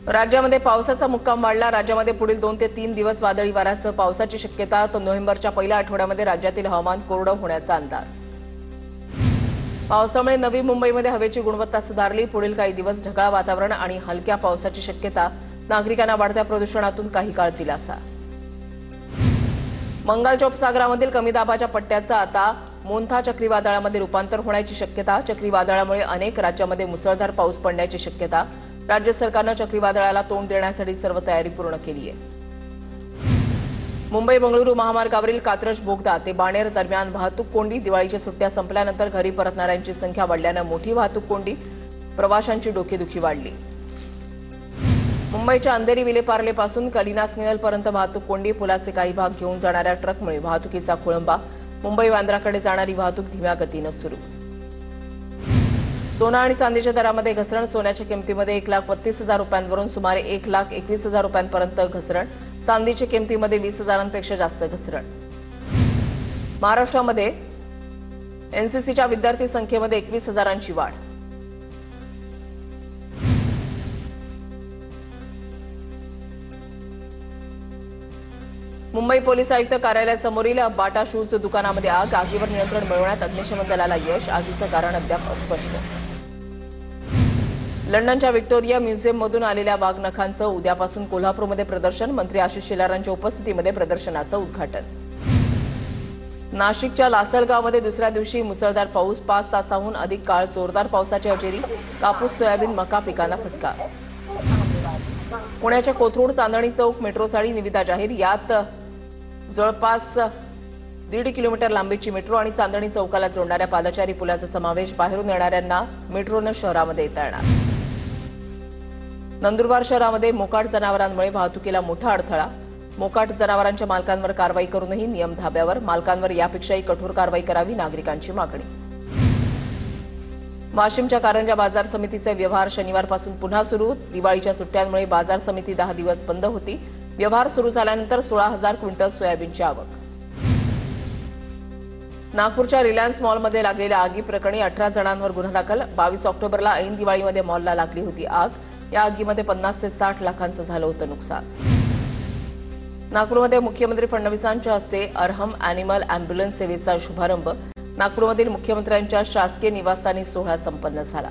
राज्यामध्ये पावसाचा मुक्काम वाढला। राज्यामध्ये पुढील 2 ते 3 दिवस वादळी वाऱ्यासह पावसाची शक्यता। तर नोव्हेंबरच्या पहिल्या आठवड्यामध्ये राज्यातील हवामान कोरडं होण्याचा अंदाज। पावसामुळे नवी मुंबईमध्ये हवेची गुणवत्ता सुधारली। पुढील काही दिवस ढगाळ वातावरण आणि हलक्या पावसाची शक्यता। नागरिकांना वाढत्या प्रदूषणातून काही काळ दिलासा। बंगालच्या उपसागरामधील कमी दाबाच्या पट्ट्याचं आता मोन्था चक्रीवादळामध्ये रूपांतर होण्याची शक्यता। चक्रीवादळामुळे अनेक राज्यांमध्ये मुसळधार पाऊस पडण्याची शक्यता। राज्य सरकारनं चक्रीवादळाला तोंड देण्यासाठी सर्व तयारी पूर्ण केली आहे। मुंबई बंगळुरू महामार्गावरील कात्रज बोगदा ते बाणेर दरम्यान वाहतूक कोंडी। दिवाळीच्या सुट्ट्या संपल्यानंतर घरी परतणाऱ्यांची संख्या वाढल्यानं मोठी वाहतूक कोंडी। प्रवाशांची डोकेदुखी वाढली। मुंबईच्या अंधेरी विलेपार्लेपासून कलिना सिग्नलपर्यंत वाहतूक कोंडी। पुलाचे काही भाग घेऊन जाणाऱ्या ट्रकमुळे वाहतुकीचा खोळंबा। मुंबई बांद्राकडे जाणारी वाहतूक धीम्या गतीनं सुरू। सोना आणि चांदीच्या दरामध्ये घसरण। सोन्याच्या किमतीमध्ये 1,32,000 रुपयांवरून सुमारे 1,21,000 रुपयांपर्यंत घसरण। चांदीच्या किमतीमध्ये 20,000पेक्षा जास्त घसरण। महाराष्ट्रामध्ये एनसीसीच्या विद्यार्थी संख्येमध्ये 21,000ची वाढ। मुंबई पोलीस आयुक्त कार्यालयासमोरील बाटा शूज दुकानामध्ये आग। आगीवर नियंत्रण मिळवण्यात अग्निशमन दलाला यश। आगीचं कारण अद्याप अस्पष्ट। लंडनच्या व्हिक्टोरिया म्युझियममधून आलेल्या वाघनखांचं उद्यापासून कोल्हापूरमध्ये प्रदर्शन। मंत्री आशिष शेलारांच्या उपस्थितीमध्ये प्रदर्शनाचं उद्घाटन। नाशिकच्या लासलगावमध्ये दुसऱ्या दिवशी मुसळधार पाऊस। 5 तासांहून अधिक काळ जोरदार पावसाची हजेरी। कापूस सोयाबीन मका पिकांना फटका। पुण्याच्या कोथरूड चांदणी चौक मेट्रोसाठी निविदा जाहीर। यात जवळपास 1.5 किलोमीटर लांबीची मेट्रो आणि चांदणी चौकाला जोडणाऱ्या पादचारी पुलाचा समावेश। बाहेरून येणाऱ्यांना मेट्रोनं शहरामध्ये येता येणार। नंदुरबार शहरामध्ये मोकाट जनावरांमुळे वाहतुकीला मोठा अडथळा। मोकाट जनावरांच्या मालकांवर कारवाई करूनही नियम धाब्यावर। मालकांवर यापेक्षाही कठोर कारवाई करावी नागरिकांची मागणी। वाशिमच्या कारंजा बाजार समितीचे व्यवहार शनिवारपासून पुन्हा सुरू। दिवाळीच्या सुट्ट्यांमुळे बाजार समिती 10 दिवस बंद होती। व्यवहार सुरू झाल्यानंतर 16,000 क्विंटल सोयाबीनची आवक। नागपूरच्या रिलायन्स मॉलमध्ये लागलेल्या आगीप्रकरणी 18 जणांवर गुन्हा दाखल। 22 ऑक्टोबरला ऐन दिवाळीमध्ये मॉलला लागली होती आग। या आगीमध्ये 50 ते 60 लाखांचं झालं होतं नुकसान। नागपूरमध्ये मुख्यमंत्री फडणवीसांच्या हस्ते अरहम अॅनिमल अॅम्ब्युलन्स सेवेचा शुभारंभ। नागपूरमधील मुख्यमंत्र्यांच्या शासकीय निवासस्थानी सोहळा संपन्न झाला।